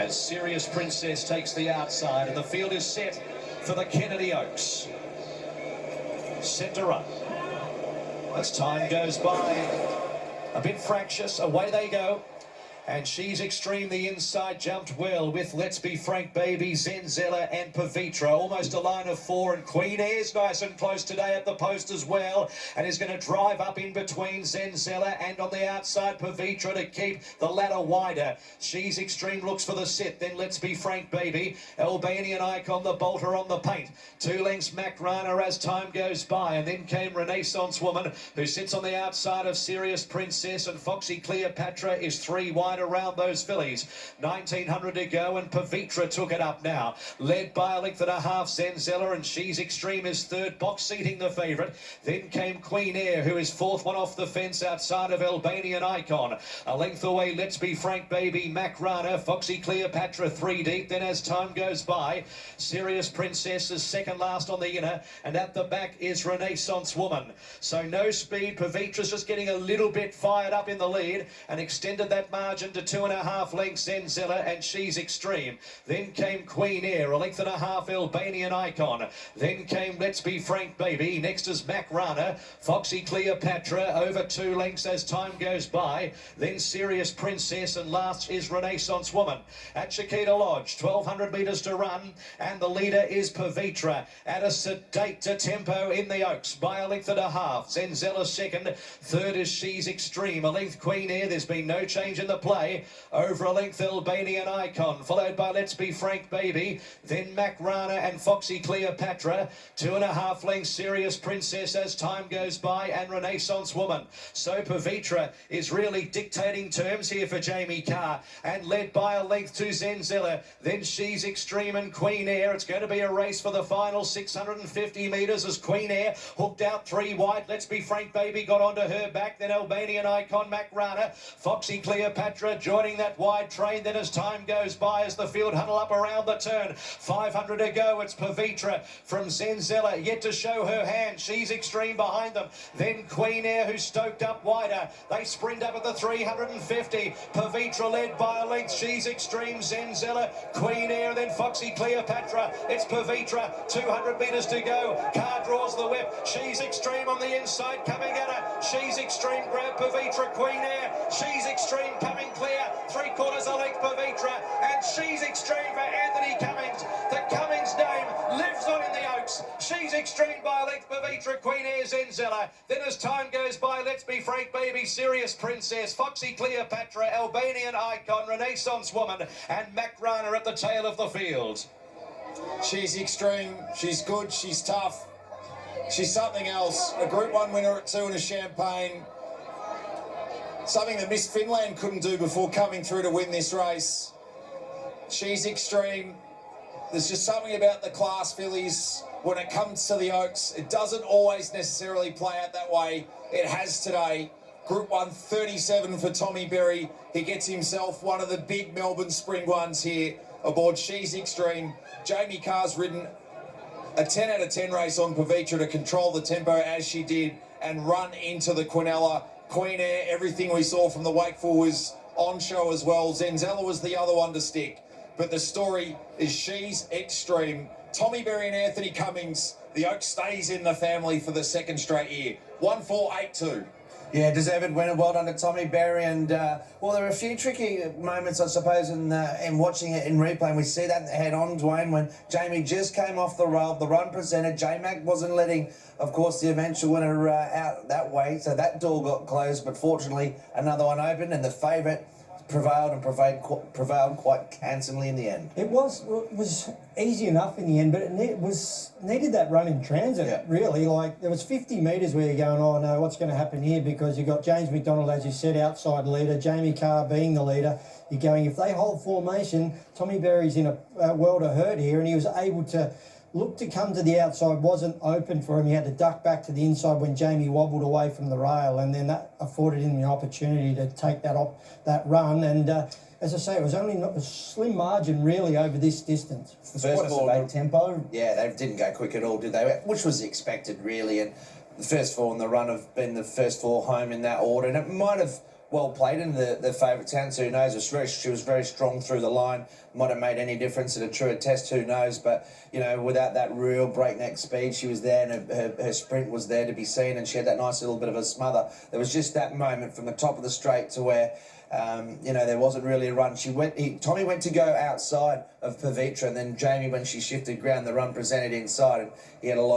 as Serious Princess takes the outside, and the field is set for the Kennedy Oaks. Set to run. As time goes by, a bit fractious, away they go. And She's Extreme, the inside, jumped well with Let's Be Frank Baby, Zenzella and Pavitra. Almost a line of four, and Queen Air's nice and close today at the post as well, and is going to drive up in between Zenzella and on the outside Pavitra to keep the ladder wider. She's Extreme looks for the sit, then Let's Be Frank Baby. Albanian Icon, the bolter on the paint. 2 lengths Mac Rana as time goes by, and then came Renaissance Woman, who sits on the outside of Serious Princess, and Foxy Cleopatra is 3 wide around those fillies. 1900 to go, and Pavitra took it up now. Led by a length and a half, Zenzella, and She's Extreme is third, box seating the favourite. Then came Queen Air, who is fourth, one off the fence outside of Albanian Icon. A length away, Let's Be Frank Baby, Mac Rana, Foxy Cleopatra 3 deep. Then as time goes by, Serious Princess is second last on the inner, and at the back is Renaissance Woman. So no speed. Pavitra's just getting a little bit fired up in the lead and extended that margin to 2.5 lengths, Zenzella, and She's Extreme. Then came Queen Air, a length and a half, Albanian Icon. Then came Let's Be Frank Baby. Next is Mac Rana, Foxy Cleopatra over 2 lengths as time goes by. Then Serious Princess, and last is Renaissance Woman. At Chiquita Lodge, 1,200 metres to run, and the leader is Pavitra at a sedate tempo in the Oaks by a length and a half. Zenzella second, third is She's Extreme. A length Queen Air, there's been no change in the play. Over a length Albanian Icon, followed by Let's Be Frank Baby, then Mac Rana and Foxy Cleopatra. 2.5 lengths Serious Princess as time goes by, and Renaissance Woman. So Pavitra is really dictating terms here for Jamie Carr, and led by a length to Zenzella. Then She's Extreme and Queen Air. It's going to be a race for the final 650 metres as Queen Air hooked out 3 wide. Let's Be Frank Baby got onto her back, then Albanian Icon, Mac Rana, Foxy Cleopatra joining that wide train. Then as time goes by, as the field huddle up around the turn, 500 to go, it's Pavitra from Zenzella yet to show her hand. She's Extreme behind them, then Queen Air, who's stoked up wider. They sprint up at the 350. Pavitra led by a length, She's Extreme, Zenzella, Queen Air, then Foxy Cleopatra. It's Pavitra, 200 metres to go. Carr draws the whip. She's Extreme on the inside coming at her. She's Extreme, grab Pavitra, Queen Air. She's Extreme coming clear. 3/4 a length Pavitra, and She's Extreme for Anthony Cummings. The Cummings name lives on in the Oaks. She's Extreme by a length Pavitra, Queen Air, Zenzella. Then as time goes by, Let's Be Frank Baby, Serious Princess, Foxy Cleopatra, Albanian Icon, Renaissance Woman, and Mac Rana at the tail of the field. She's Extreme, she's good, she's tough, she's something else. A Group 1 winner at 2 in a Champagne. Something that Miss Finland couldn't do before coming through to win this race. She's Extreme. There's just something about the class fillies when it comes to the Oaks. It doesn't always necessarily play out that way. It has today. Group 1, 37 for Tommy Berry. He gets himself one of the big Melbourne Spring ones here aboard She's Extreme. Jamie Carr's ridden a 10 out of 10 race on Pavitra to control the tempo as she did and run into the Quinella. Queen Air, everything we saw from the Wakeful was on show as well. Zenzella was the other one to stick. But the story is She's Extreme. Tommy Berry and Anthony Cummings, the Oak stays in the family for the second straight year. 1-4-8-2. Yeah, deserved winner. Well done to Tommy Berry. And, well, there were a few tricky moments, I suppose, in watching it in replay. And we see that head on, Dwayne, when Jamie just came off the rail. The run presented. J-Mac wasn't letting, of course, the eventual winner out that way. So that door got closed. But fortunately, another one opened, and the favourite prevailed and prevailed quite handsomely in the end. It was easy enough in the end, but it needed that run in transit, yeah. Really. Like, there was 50 metres where you're going, oh no, what's going to happen here? Because you've got James McDonald, as you said, outside leader, Jamie Carr being the leader. You're going, if they hold formation, Tommy Berry's in a world of hurt here, and he was able to look to come to the outside, wasn't open for him. He had to duck back to the inside when Jamie wobbled away from the rail, and then that afforded him the opportunity to take that run. And as I say, it was only a slim margin really over this distance. First of all, tempo. Yeah, they didn't go quick at all, did they? Which was expected, really. And the first 4 on the run have been the first 4 home in that order, and it might have well played in the favourite town, so who knows? She was very strong through the line. Might have made any difference in a truer test, who knows? But, you know, without that real breakneck speed, she was there, and her sprint was there to be seen, and she had that nice little bit of a smother. There was just that moment from the top of the straight to where, you know, there wasn't really a run. Tommy went to go outside of Pavitra, and then Jamie, when she shifted ground, the run presented inside, and he had a lot